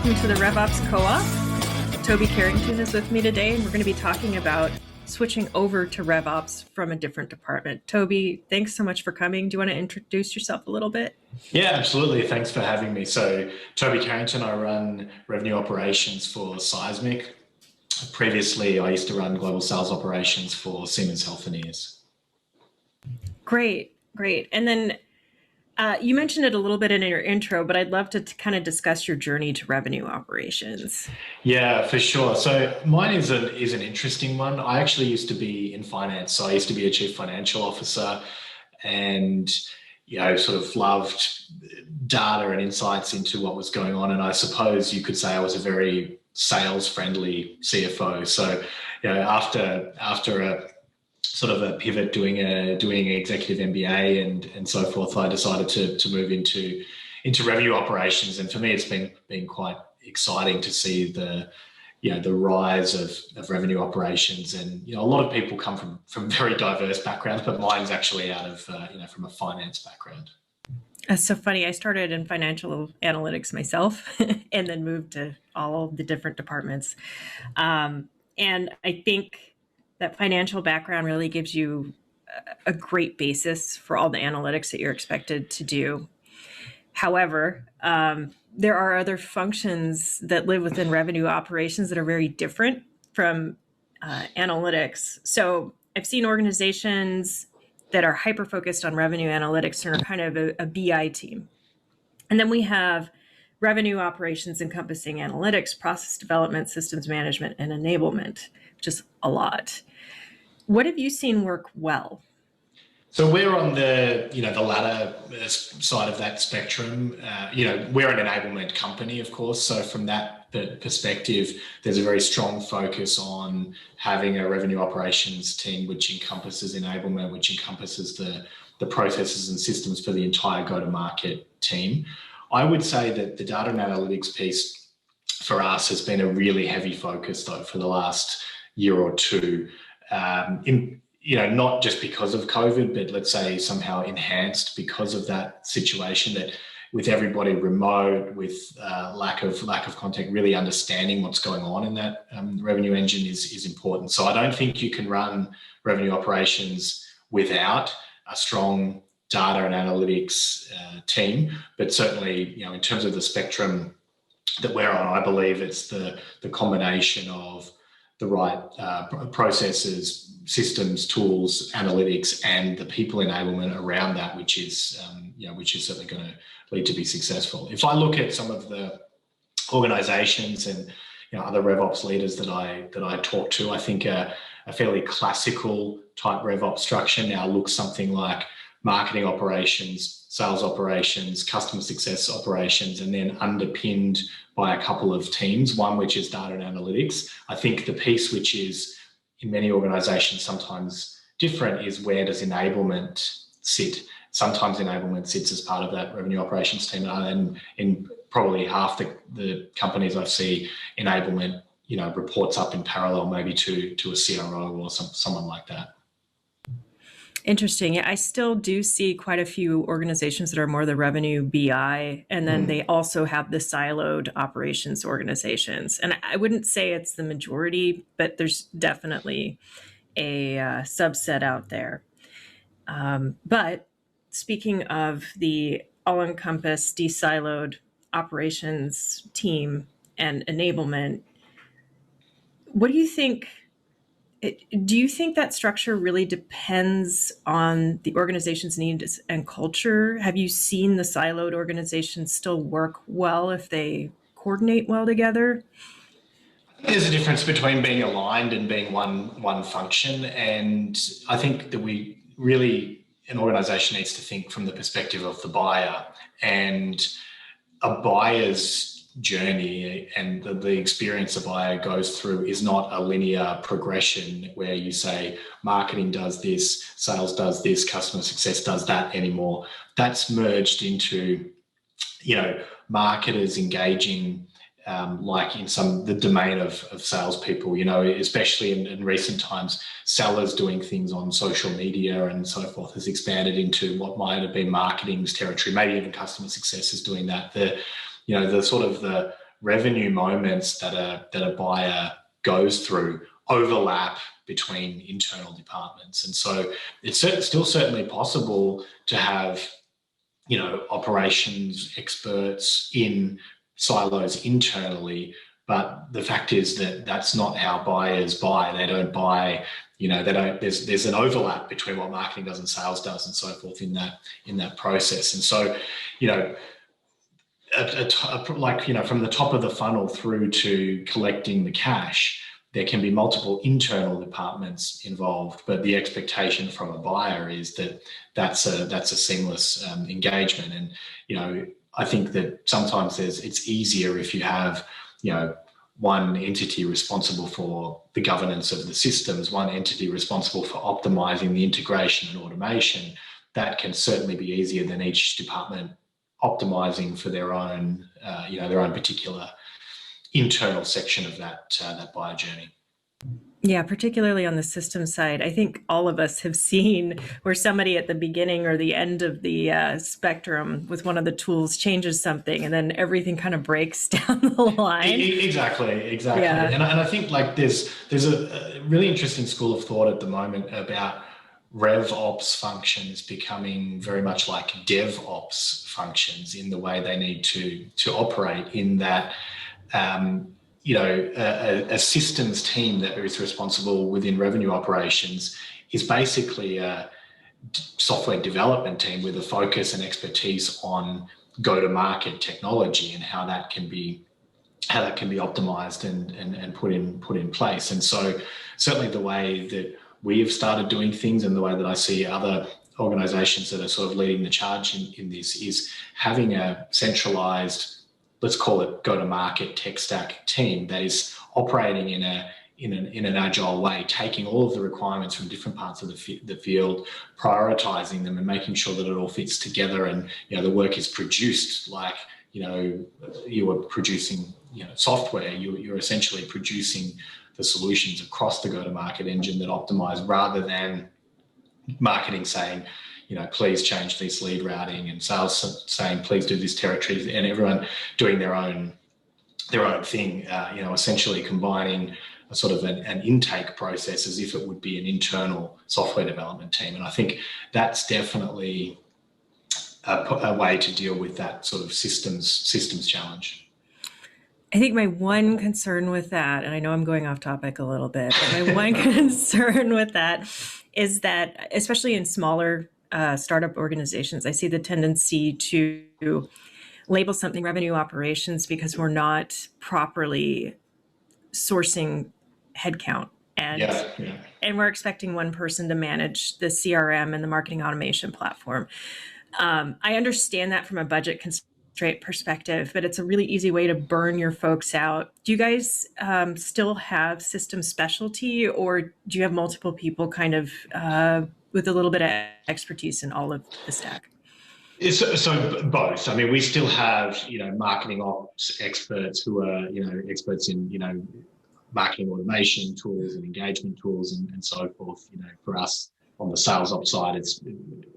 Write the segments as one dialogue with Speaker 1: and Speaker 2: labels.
Speaker 1: welcome to the RevOps Co-op. Toby Carrington is with me today, and we're going to be talking about switching over to RevOps from a different department. Toby, thanks so much for coming. Do you want to introduce yourself a little bit?
Speaker 2: Yeah, absolutely. Thanks for having me. So, Toby Carrington, I run revenue operations for Seismic. Previously, I used to run global sales operations for Siemens Healthineers.
Speaker 1: Great. And then you mentioned it a little bit in your intro, but I'd love to kind of discuss your journey to revenue operations.
Speaker 2: Yeah, for sure. So mine is an interesting one. I actually used to be in finance. So I used to be a chief financial officer and, sort of loved data and insights into what was going on. And I suppose you could say I was a very sales-friendly CFO. So, after a sort of a pivot doing executive MBA and so forth, I decided to move into revenue operations. And for me, it's been quite exciting to see the rise of revenue operations. And, a lot of people come from very diverse backgrounds, but mine's actually out of, from a finance background.
Speaker 1: That's so funny. I started in financial analytics myself and then moved to all of the different departments. And I think that financial background really gives you a great basis for all the analytics that you're expected to do. However, there are other functions that live within revenue operations that are very different from analytics. So I've seen organizations that are hyper-focused on revenue analytics and are kind of a BI team. And then we have revenue operations encompassing analytics, process development, systems management, and enablement, which is a lot. What have you seen work well?
Speaker 2: So we're on the latter side of that spectrum. We're an enablement company, of course. So from that perspective, there's a very strong focus on having a revenue operations team, which encompasses enablement, which encompasses the processes and systems for the entire go-to-market team. I would say that the data and analytics piece for us has been a really heavy focus though for the last year or two. Not just because of COVID, but let's say somehow enhanced because of that situation, that with everybody remote, with lack of contact, really understanding what's going on in that revenue engine is important. So I don't think you can run revenue operations without a strong data and analytics team, but certainly, in terms of the spectrum that we're on, I believe it's the combination of the right processes, systems, tools, analytics, and the people enablement around that, which is certainly going to lead to be successful. If I look at some of the organizations and other RevOps leaders that I talk to, I think a fairly classical type RevOps structure now looks something like marketing operations, sales operations, customer success operations, and then underpinned by a couple of teams, one which is data and analytics. I think the piece which is in many organizations sometimes different is where does enablement sit? Sometimes enablement sits as part of that revenue operations team, and in probably half the companies I see, enablement reports up in parallel maybe to a CRO or someone like that.
Speaker 1: Interesting. Yeah, I still do see quite a few organizations that are more the revenue BI, and then they also have the siloed operations organizations. And I wouldn't say it's the majority, but there's definitely a subset out there. But speaking of the all-encompass DeSiloed operations team and enablement, what do you think? Do you think that structure really depends on the organization's needs and culture? Have you seen the siloed organizations still work well if they coordinate well together?
Speaker 2: There's a difference between being aligned and being one function. And I think that an organization needs to think from the perspective of the buyer, and a buyer's journey and the experience a buyer goes through is not a linear progression where you say marketing does this, sales does this, customer success does that anymore. That's merged into, marketers engaging like in the domain of salespeople, especially in recent times, sellers doing things on social media and so forth has expanded into what might have been marketing's territory. Maybe even customer success is doing that. The sort of the revenue moments that a buyer goes through overlap between internal departments. And so it's still certainly possible to have, operations experts in silos internally, but the fact is that that's not how buyers buy. They don't buy, there's an overlap between what marketing does and sales does and so forth in that process. And so, from the top of the funnel through to collecting the cash, there can be multiple internal departments involved, but the expectation from a buyer is that that's a seamless engagement. And I think that sometimes it's easier if you have one entity responsible for the governance of the systems, one entity responsible for optimizing the integration and automation. That can certainly be easier than each department optimizing for their own particular internal section of that buyer journey.
Speaker 1: Yeah, particularly on the system side. I think all of us have seen where somebody at the beginning or the end of the spectrum with one of the tools changes something and then everything kind of breaks down the line.
Speaker 2: Exactly.
Speaker 1: Yeah.
Speaker 2: And I think there's a really interesting school of thought at the moment about RevOps functions becoming very much like DevOps functions in the way they need to operate, in that a systems team that is responsible within revenue operations is basically a software development team with a focus and expertise on go-to-market technology and how that can be optimized and put in place. And so certainly the way that we have started doing things and the way that I see other organizations that are sort of leading the charge in this is having a centralized, let's call it go-to-market tech stack team that is operating in an agile way, taking all of the requirements from different parts of the field, prioritizing them and making sure that it all fits together, and the work is produced like you are producing software. You're essentially producing the solutions across the go-to-market engine that optimize, rather than marketing saying, please change this lead routing, and sales saying, please do this territory, and everyone doing their own thing, essentially combining a sort of an intake process as if it would be an internal software development team. And I think that's definitely a way to deal with that sort of systems challenge.
Speaker 1: I think my one concern with that, and I know I'm going off topic a little bit, but my one concern with that is that, especially in smaller startup organizations, I see the tendency to label something revenue operations because we're not properly sourcing headcount. And we're expecting one person to manage the CRM and the marketing automation platform. I understand that from a budget constraint perspective, but it's a really easy way to burn your folks out. Do you guys still have system specialty, or do you have multiple people kind of with a little bit of expertise in all of the stack?
Speaker 2: So both. I mean, we still have, marketing ops experts who are, experts in, marketing automation tools and engagement tools and so forth. For us on the sales ops side, it's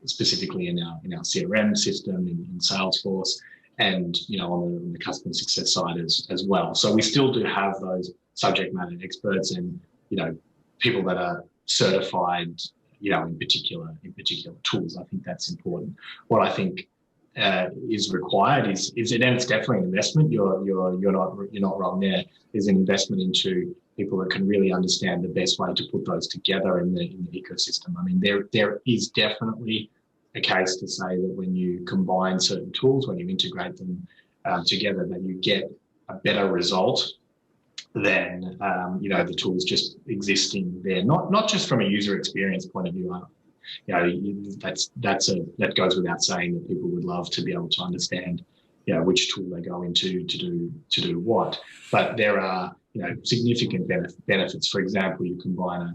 Speaker 2: specifically in our CRM system in Salesforce, and on the customer success side as well. So we still do have those subject matter experts and people that are certified in particular tools. I think that's important. What I think is required is and it's definitely an investment. You're not wrong there. There's an investment into people that can really understand the best way to put those together in the ecosystem. I mean, there is definitely a case to say that when you combine certain tools, when you integrate them together, that you get a better result than the tools just existing there. Not just from a user experience point of view. That goes without saying that people would love to be able to understand which tool they go into to do what. But there are significant benefits. For example, you combine a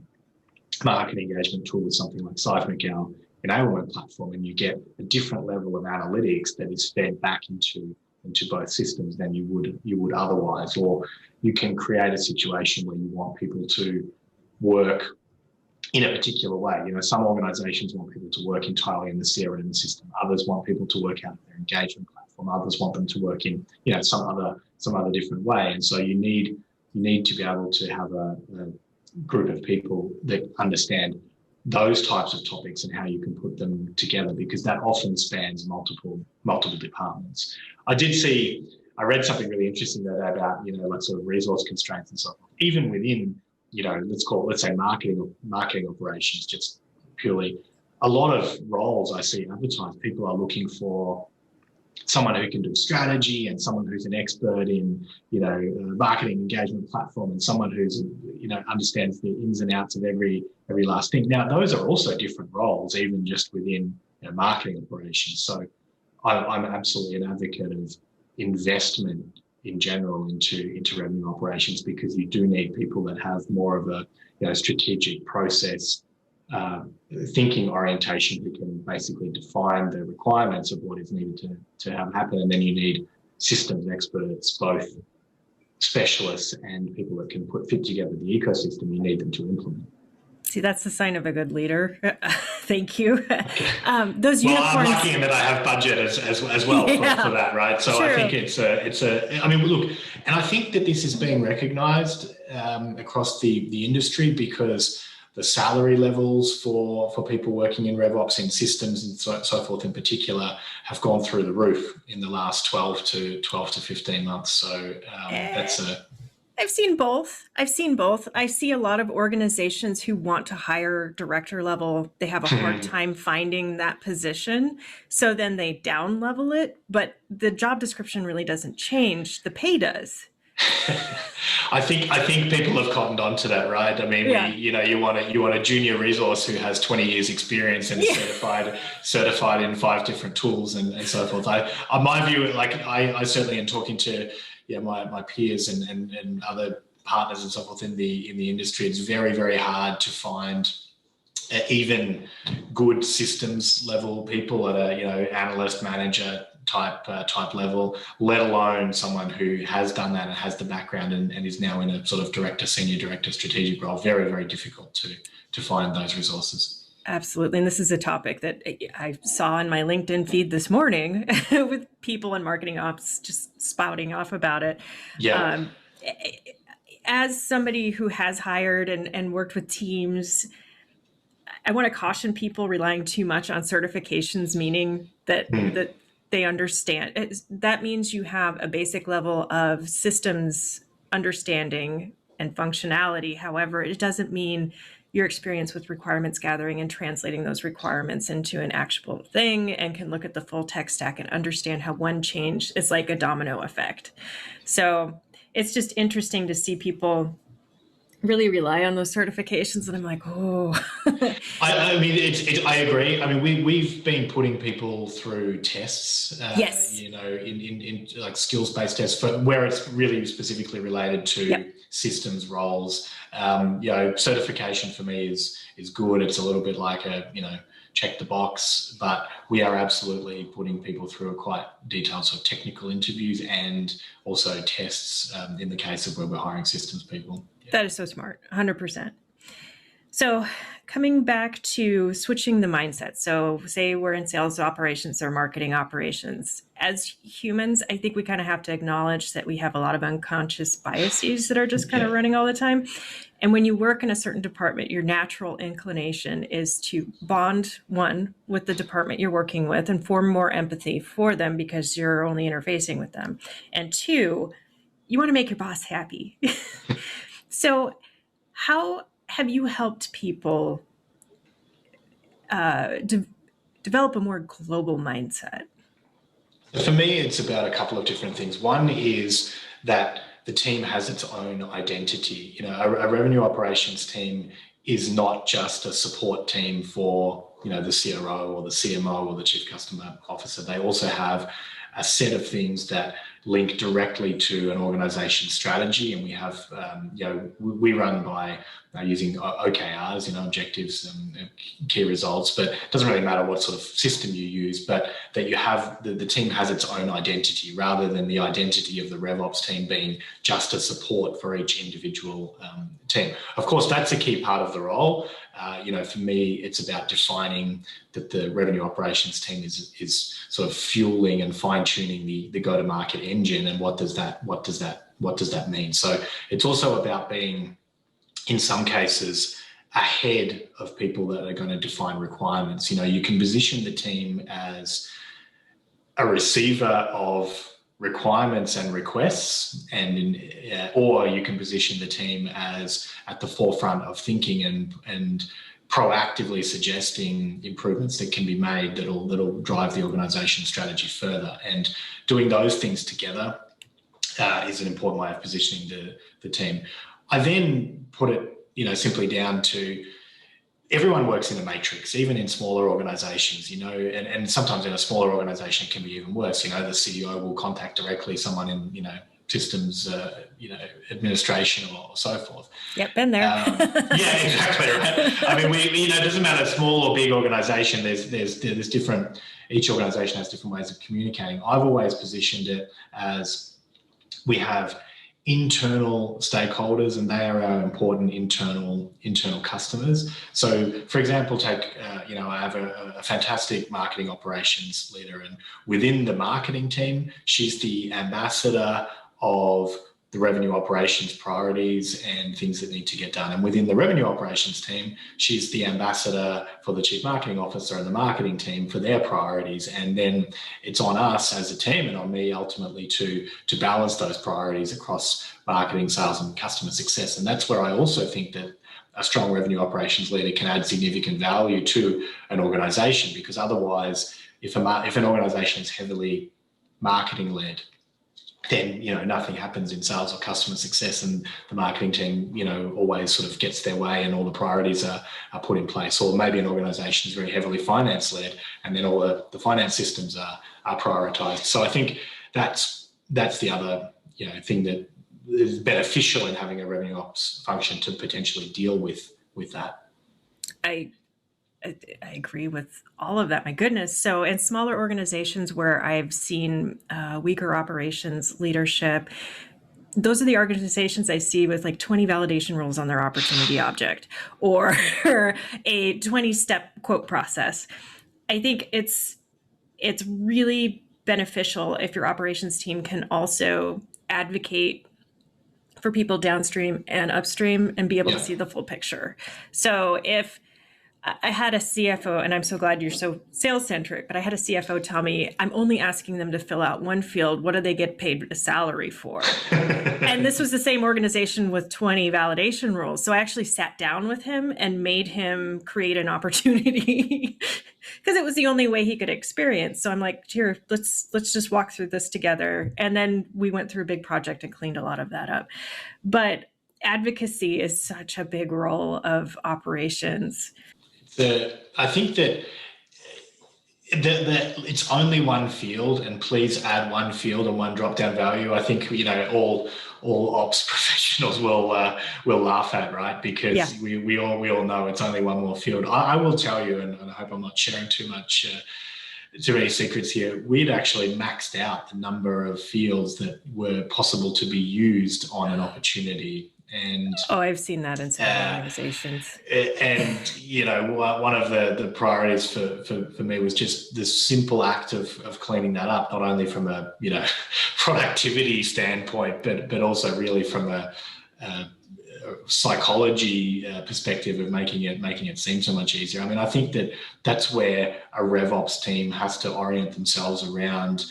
Speaker 2: marketing engagement tool with something like Seismic, our enablement platform, and you get a different level of analytics that is fed back into both systems than you would otherwise. Or you can create a situation where you want people to work in a particular way. Some organizations want people to work entirely in the CRM system. Others want people to work out of their engagement platform. Others want them to work in, some other some other different way. And so you need to be able to have a group of people that understand those types of topics and how you can put them together, because that often spans multiple departments. I read something really interesting the other day about, like sort of resource constraints and so forth. Even within, let's say marketing operations, just purely, a lot of roles I see advertised, people are looking for someone who can do strategy and someone who's an expert in, marketing engagement platform, and someone who's, understands the ins and outs of every last thing. Now, those are also different roles, even just within marketing operations. So I'm absolutely an advocate of investment in general into revenue operations, because you do need people that have more of a strategic process thinking orientation, who can basically define the requirements of what is needed to have happen. And then you need systems experts, both specialists and people that can fit together the ecosystem you need them to implement.
Speaker 1: See, that's the sign of a good leader. Thank you. Those unicorns.
Speaker 2: I'm lucky in that I have budget as well for that, right? So true. I think I mean, look, and I think that this is being recognised across the industry, because the salary levels for people working in RevOps, in systems and so forth in particular, have gone through the roof in the last 12 to 15 months. So
Speaker 1: I've seen both. I see a lot of organizations who want to hire director level. They have a hard time finding that position. So then they down level it, but the job description really doesn't change. The pay does.
Speaker 2: I think people have cottoned on to that, right? I mean, you want a junior resource who has 20 years experience and is certified in 5 different tools and so forth. My view, I certainly am talking to my peers and other partners and so forth in the industry. It's very, very hard to find even good systems level people at a analyst, manager type level, let alone someone who has done that and has the background and is now in a sort of senior director strategic role. Very, very difficult to find those resources.
Speaker 1: Absolutely. And this is a topic that I saw in my LinkedIn feed this morning with people in marketing ops just spouting off about it.
Speaker 2: Yeah.
Speaker 1: As somebody who has hired and worked with teams, I want to caution people relying too much on certifications, meaning that they understand. That means you have a basic level of systems understanding and functionality. However, it doesn't mean your experience with requirements gathering and translating those requirements into an actionable thing, and can look at the full tech stack and understand how one change is like a domino effect. So it's just interesting to see people really rely on those certifications, and I'm like, oh.
Speaker 2: I mean, I agree. I mean, we've been putting people through tests,
Speaker 1: yes.
Speaker 2: In like skills-based tests where it's really specifically related to systems roles. Certification for me is good. It's a little bit like a check the box, but we are absolutely putting people through a quite detailed sort of technical interviews and also tests in the case of where we're hiring systems people.
Speaker 1: That is so smart, 100%. So coming back to switching the mindset. So say we're in sales operations or marketing operations. As humans, I think we kind of have to acknowledge that we have a lot of unconscious biases that are just kind of running all the time. And when you work in a certain department, your natural inclination is to bond, one, with the department you're working with and form more empathy for them because you're only interfacing with them. And two, you want to make your boss happy. So how have you helped people develop a more global mindset?
Speaker 2: For me, it's about a couple of different things. One is that the team has its own identity. A revenue operations team is not just a support team for, the CRO or the CMO or the chief customer officer. They also have a set of things that link directly to an organization strategy. And we have, we run by using OKRs, objectives and key results, but it doesn't really matter what sort of system you use, but that you have, the team has its own identity rather than the identity of the RevOps team being just a support for each individual team. Of course, that's a key part of the role. For me, it's about defining that the revenue operations team is sort of fueling and fine tuning the go-to-market engine, and what does that mean? So it's also about being, in some cases, ahead of people that are going to define requirements. You can position the team as a receiver of requirements and requests, or you can position the team as at the forefront of thinking and proactively suggesting improvements that can be made that'll drive the organisation strategy further. And doing those things together is an important way of positioning the team. I then put it, simply down to everyone works in a matrix, even in smaller organizations, and sometimes in a smaller organization it can be even worse. The CEO will contact directly someone in, systems, administration or so forth.
Speaker 1: Yep, been there.
Speaker 2: Yeah, exactly. Right. I mean, it doesn't matter small or big organization. There's different. Each organization has different ways of communicating. I've always positioned it as we have internal stakeholders, and they are our important internal customers. So, for example, take I have a fantastic marketing operations leader, and within the marketing team, she's the ambassador of the revenue operations priorities and things that need to get done. And within the revenue operations team, she's the ambassador for the chief marketing officer and the marketing team for their priorities. And then it's on us as a team and on me ultimately to balance those priorities across marketing, sales, and customer success. And that's where I also think that a strong revenue operations leader can add significant value to an organization, because otherwise, if an organization is heavily marketing led, then nothing happens in sales or customer success, and the marketing team always sort of gets their way and all the priorities are put in place. Or maybe an organization is very heavily finance led, and then all the finance systems are prioritized. So I think that's the other thing that is beneficial in having a revenue ops function to potentially deal with that.
Speaker 1: I agree with all of that. My goodness. So in smaller organizations where I've seen weaker operations leadership, those are the organizations I see with like 20 validation rules on their opportunity object, or a 20-step quote process. I think it's really beneficial if your operations team can also advocate for people downstream and upstream and be able to see the full picture. So if I had a CFO, and I'm so glad you're so sales-centric, but I had a CFO tell me, I'm only asking them to fill out one field. What do they get paid a salary for? And this was the same organization with 20 validation rules. So I actually sat down with him and made him create an opportunity because it was the only way he could experience. So I'm like, here, let's just walk through this together. And then we went through a big project and cleaned a lot of that up. But advocacy is such a big role of operations.
Speaker 2: I think that it's only one field, and please add one field and one drop-down value. I think all ops professionals will laugh at, right? Because we all know it's only one more field. I will tell you, and I hope I'm not sharing too many secrets here. We'd actually maxed out the number of fields that were possible to be used on an opportunity. And
Speaker 1: I've seen that in some organizations.
Speaker 2: And one of the priorities for me was just the simple act of cleaning that up, not only from a productivity standpoint, but also really from a psychology perspective of making it seem so much easier. I mean, I think that's where a RevOps team has to orient themselves around.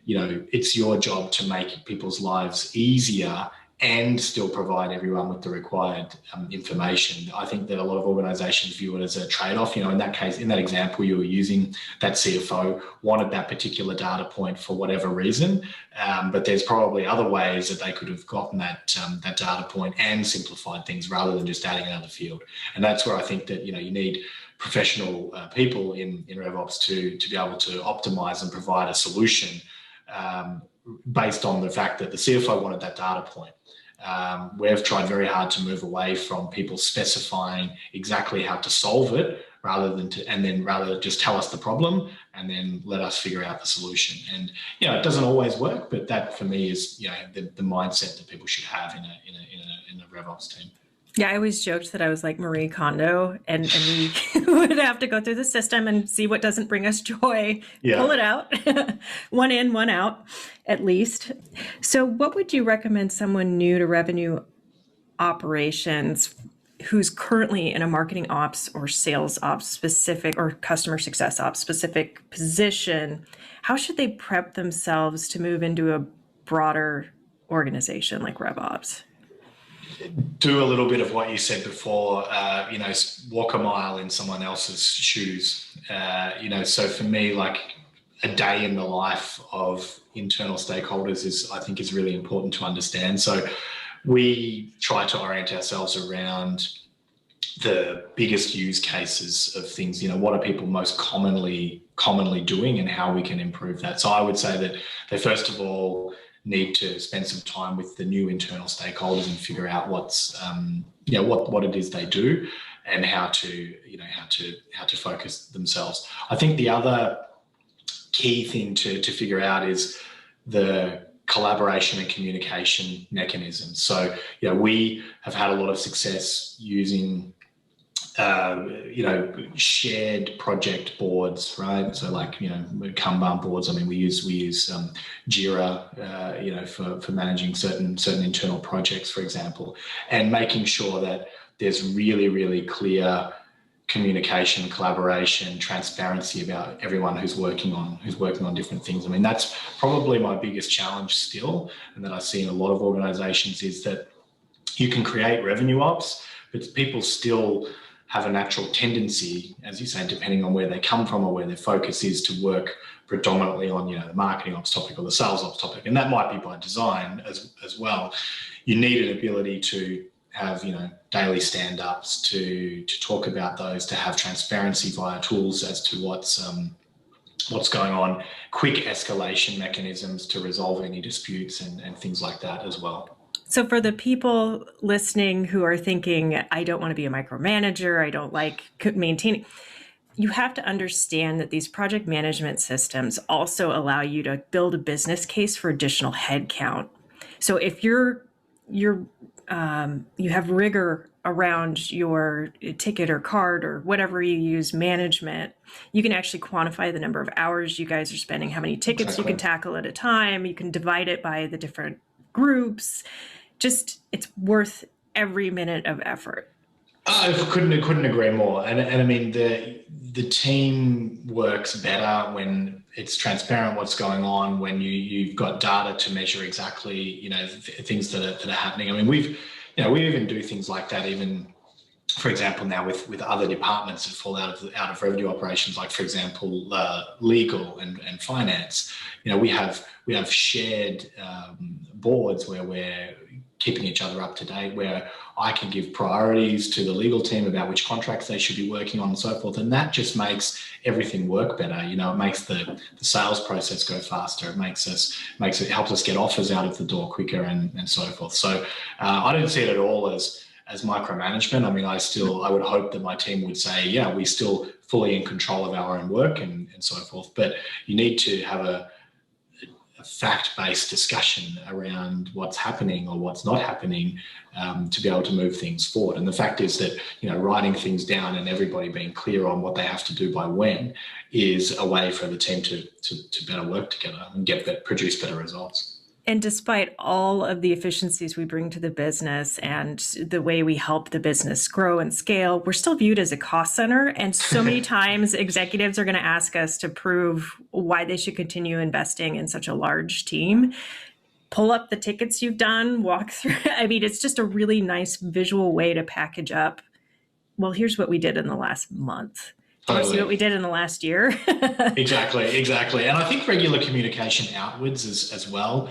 Speaker 2: It's your job to make people's lives easier and still provide everyone with the required information. I think that a lot of organizations view it as a trade-off. In that case, in that example you were using, that CFO wanted that particular data point for whatever reason, but there's probably other ways that they could have gotten that data point and simplified things rather than just adding another field. And that's where I think that you need professional people in RevOps to be able to optimize and provide a solution based on the fact that the CFO wanted that data point. We've tried very hard to move away from people specifying exactly how to solve it rather than just tell us the problem and then let us figure out the solution. And it doesn't always work, but that for me is the mindset that people should have in a RevOps team.
Speaker 1: Yeah, I always joked that I was like Marie Kondo, and we would have to go through the system and see what doesn't bring us joy, pull
Speaker 2: Yeah.
Speaker 1: it out, one in, one out, at least. So, what would you recommend someone new to revenue operations who's currently in a marketing ops or sales ops specific or customer success ops specific position? How should they prep themselves to move into a broader organization like RevOps?
Speaker 2: Do a little bit of what you said before, walk a mile in someone else's shoes. So for me, like a day in the life of internal stakeholders I think is really important to understand. So we try to orient ourselves around the biggest use cases of things. What are people most commonly doing and how we can improve that. So I would say that they first of all need to spend some time with the new internal stakeholders and figure out what's what it is they do and how to focus themselves. I think the other key thing to figure out is the collaboration and communication mechanisms. So we have had a lot of success using shared project boards, right? So like, Kanban boards. I mean, we use Jira, for managing certain internal projects, for example, and making sure that there's really, really clear communication, collaboration, transparency about everyone who's working on different things. I mean, that's probably my biggest challenge still, and that I see in a lot of organizations is that you can create revenue ops, but people still have a natural tendency, as you say, depending on where they come from or where their focus is, to work predominantly on, the marketing ops topic or the sales ops topic. And that might be by design as well. You need an ability to have, daily stand-ups to talk about those, to have transparency via tools as to what's going on, quick escalation mechanisms to resolve any disputes and things like that as well.
Speaker 1: So for the people listening who are thinking, I don't want to be a micromanager, I don't like maintaining, you have to understand that these project management systems also allow you to build a business case for additional headcount. So if you have rigor around your ticket or card or whatever you use management, you can actually quantify the number of hours you guys are spending, how many tickets you can tackle at a time. You can divide it by the different groups. Just, it's worth every minute of effort.
Speaker 2: I couldn't agree more. And I mean, the team works better when it's transparent what's going on, when you've got data to measure exactly, things that are happening. I mean, we even do things like that, even, for example, now with other departments that fall out of revenue operations, like, for example, legal and finance. We have shared boards where we're keeping each other up to date, where I can give priorities to the legal team about which contracts they should be working on and so forth. And that just makes everything work better. It makes the sales process go faster. It helps us get offers out of the door quicker and so forth. So I don't see it at all as micromanagement. I mean, I would hope that my team would say, yeah, we're still fully in control of our own work and so forth. But you need to have a fact-based discussion around what's happening or what's not happening to be able to move things forward. And the fact is that, writing things down and everybody being clear on what they have to do by when is a way for the team to better work together and produce better results.
Speaker 1: And despite all of the efficiencies we bring to the business and the way we help the business grow and scale, we're still viewed as a cost center. And so many times executives are going to ask us to prove why they should continue investing in such a large team. Pull up the tickets you've done, walk through. I mean, it's just a really nice visual way to package up. Well, here's what we did in the last month.
Speaker 2: Totally.
Speaker 1: See what we did in the last year.
Speaker 2: Exactly. And I think regular communication outwards as well.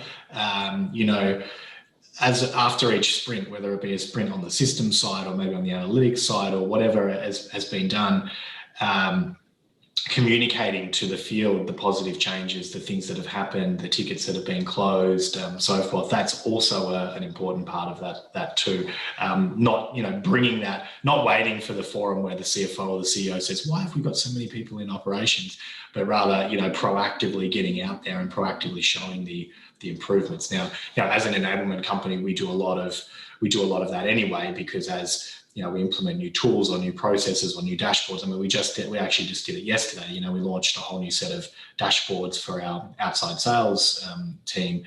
Speaker 2: As after each sprint, whether it be a sprint on the system side or maybe on the analytics side or whatever has been done, communicating to the field the positive changes, the things that have happened, the tickets that have been closed, so forth. That's also an important part of that too. Not bringing that, not waiting for the forum where the CFO or the CEO says, "Why have we got so many people in operations?" But rather, proactively getting out there and proactively showing the improvements. Now, as an enablement company, we do a lot of we do a lot of that anyway, because as we implement new tools or new processes or new dashboards. I mean, we actually just did it yesterday. We launched a whole new set of dashboards for our outside sales team.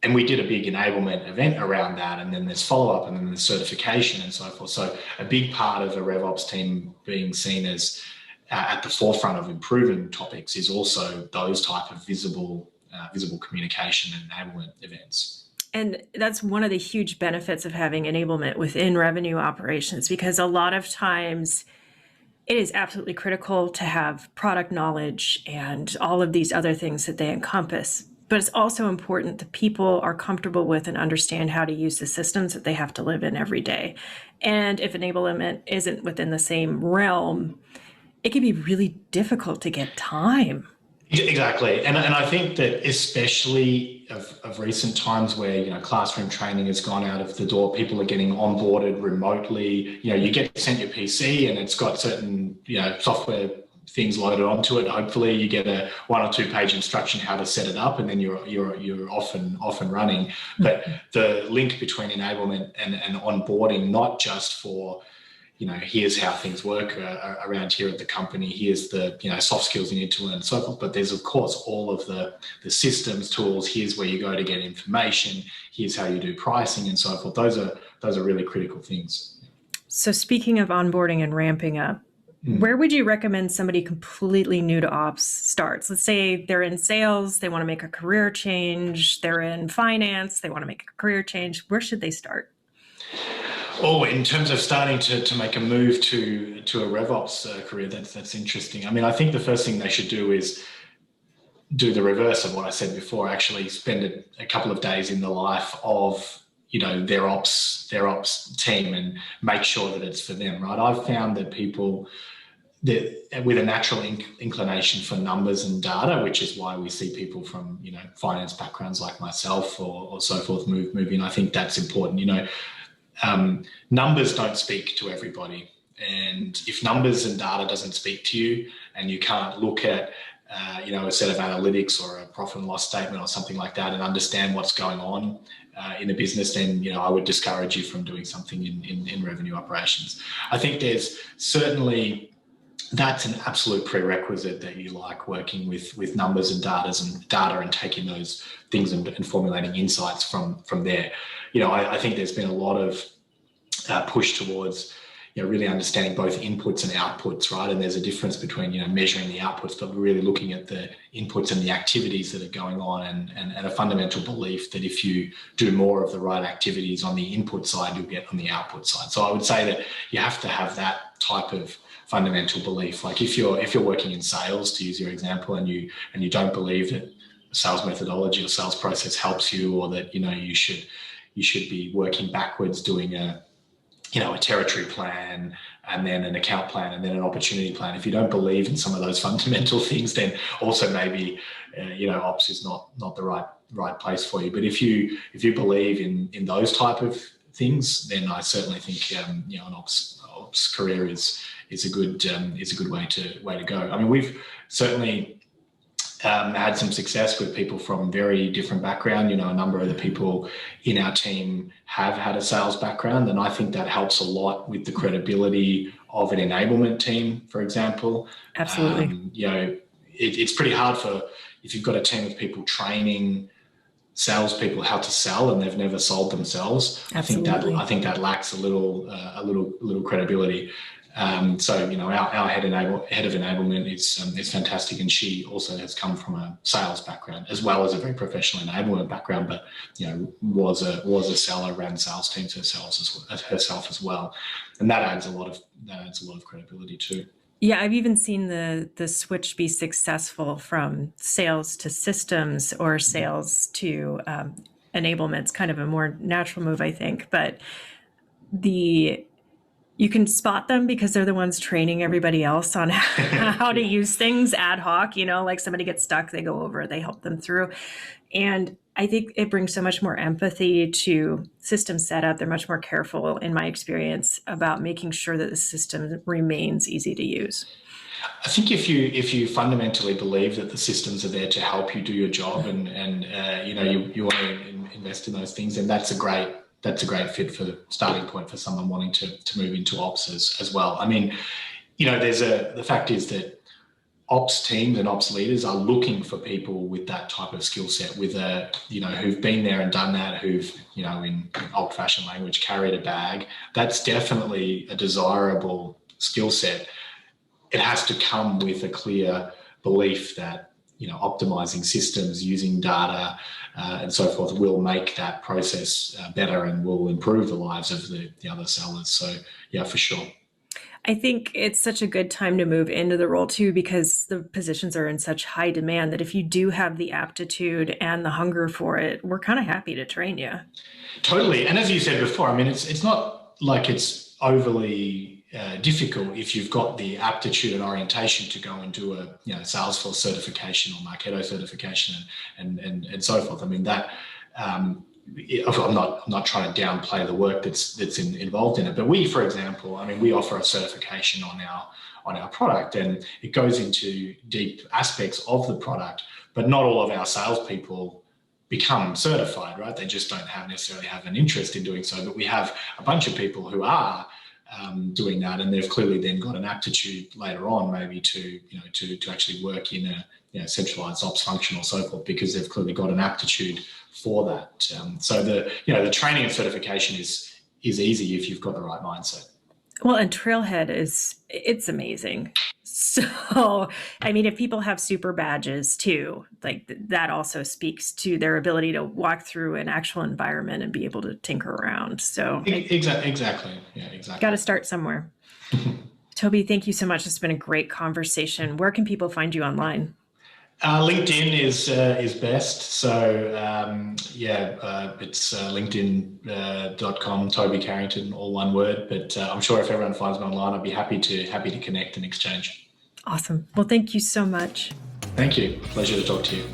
Speaker 2: And we did a big enablement event around that. And then there's follow-up and then there's certification and so forth. So a big part of the RevOps team being seen as at the forefront of improving topics is also those type of visible communication and enablement events.
Speaker 1: And that's one of the huge benefits of having enablement within revenue operations, because a lot of times it is absolutely critical to have product knowledge and all of these other things that they encompass. But it's also important that people are comfortable with and understand how to use the systems that they have to live in every day. And if enablement isn't within the same realm, it can be really difficult to get time.
Speaker 2: Exactly. And I think that especially of recent times where, classroom training has gone out of the door, people are getting onboarded remotely. You get sent your PC and it's got certain, software things loaded onto it. Hopefully you get a 1 or 2 page instruction how to set it up, and then you're off and running. But the link between enablement and onboarding, not just for here's how things work around here at the company, here's the soft skills you need to learn and so forth, but there's of course all of the systems tools. Here's where you go to get information, here's how you do pricing and so forth. Those are really critical things.
Speaker 1: So speaking of onboarding and ramping up, where would you recommend somebody completely new to ops starts? Let's say they're in sales, they want to make a career change, they're in finance, they want to make a career change. Where should they start?
Speaker 2: Oh, in terms of starting to make a move to a RevOps career, that's interesting. I mean, I think the first thing they should do is do the reverse of what I said before. Actually, spend a couple of days in the life of their ops team and make sure that it's for them. Right? I've found that people that with a natural inclination for numbers and data, which is why we see people from finance backgrounds like myself or so forth move in. I think that's important. Numbers don't speak to everybody, and if numbers and data doesn't speak to you and you can't look at a set of analytics or a profit and loss statement or something like that and understand what's going on in the business, then I would discourage you from doing something in revenue operations. I think there's certainly that's an absolute prerequisite that you like working with numbers and data and taking those things and formulating insights from there. I think there's been a lot of push towards really understanding both inputs and outputs, right? And there's a difference between measuring the outputs, but really looking at the inputs and the activities that are going on, and a fundamental belief that if you do more of the right activities on the input side, you'll get on the output side. So I would say that you have to have that type of fundamental belief. Like if you're working in sales, to use your example, and you don't believe that sales methodology or sales process helps you, or that you should be working backwards, doing a territory plan and then an account plan and then an opportunity plan. If you don't believe in some of those fundamental things, then also maybe ops is not the right place for you. But if you believe in those type of things, then I certainly think an ops career is a good way to go. I mean, we've certainly had some success with people from very different background. A number of the people in our team have had a sales background, and I think that helps a lot with the credibility of an enablement team, for example.
Speaker 1: Absolutely.
Speaker 2: It's pretty hard if you've got a team of people training salespeople how to sell and they've never sold themselves.
Speaker 1: Absolutely.
Speaker 2: I think that lacks a little credibility. So our head of enablement is fantastic, and she also has come from a sales background as well as a very professional enablement background, but was a seller, ran sales teams herself as well, and that adds a lot of credibility too.
Speaker 1: Yeah, I've even seen the switch be successful from sales to systems or sales to enablement. It's kind of a more natural move, I think, but you can spot them because they're the ones training everybody else on how to use things ad hoc, like somebody gets stuck, they go over, they help them through. And I think it brings so much more empathy to system setup. They're much more careful, in my experience, about making sure that the system remains easy to use.
Speaker 2: I think if you fundamentally believe that the systems are there to help you do your job, and you want to invest in those things, then that's a great that's a great fit for the starting point for someone wanting to move into ops as well. I mean, the fact is that ops teams and ops leaders are looking for people with that type of skill set, with who've been there and done that, who've, in old-fashioned language, carried a bag. That's definitely a desirable skill set. It has to come with a clear belief that, optimizing systems, using data, and so forth will make that process better and will improve the lives of the other sellers. So, yeah, for sure.
Speaker 1: I think it's such a good time to move into the role too, because the positions are in such high demand that if you do have the aptitude and the hunger for it, we're kind of happy to train you. Totally.
Speaker 2: And as you said before, I mean, it's not like it's overly difficult if you've got the aptitude and orientation to go and do a Salesforce certification or Marketo certification and so forth. I mean, that I'm not trying to downplay the work that's involved in it, but we, for example, I mean, we offer a certification on our product, and it goes into deep aspects of the product, but not all of our salespeople become certified, right? They just don't necessarily have an interest in doing so. But we have a bunch of people who are doing that, and they've clearly then got an aptitude later on, maybe to actually work in a centralized ops function or so forth, because they've clearly got an aptitude for that. So the training and certification is easy if you've got the right mindset.
Speaker 1: Well, and Trailhead it's amazing. So, I mean, if people have super badges too, like that also speaks to their ability to walk through an actual environment and be able to tinker around. So
Speaker 2: exactly. Yeah, exactly.
Speaker 1: Got to start somewhere. Toby, thank you so much. It's been a great conversation. Where can people find you online?
Speaker 2: LinkedIn is best. So it's linkedin.com, Toby Carrington, all one word. But I'm sure if everyone finds me online, I'd be happy to connect and exchange.
Speaker 1: Awesome. Well, thank you so much.
Speaker 2: Thank you. Pleasure to talk to you.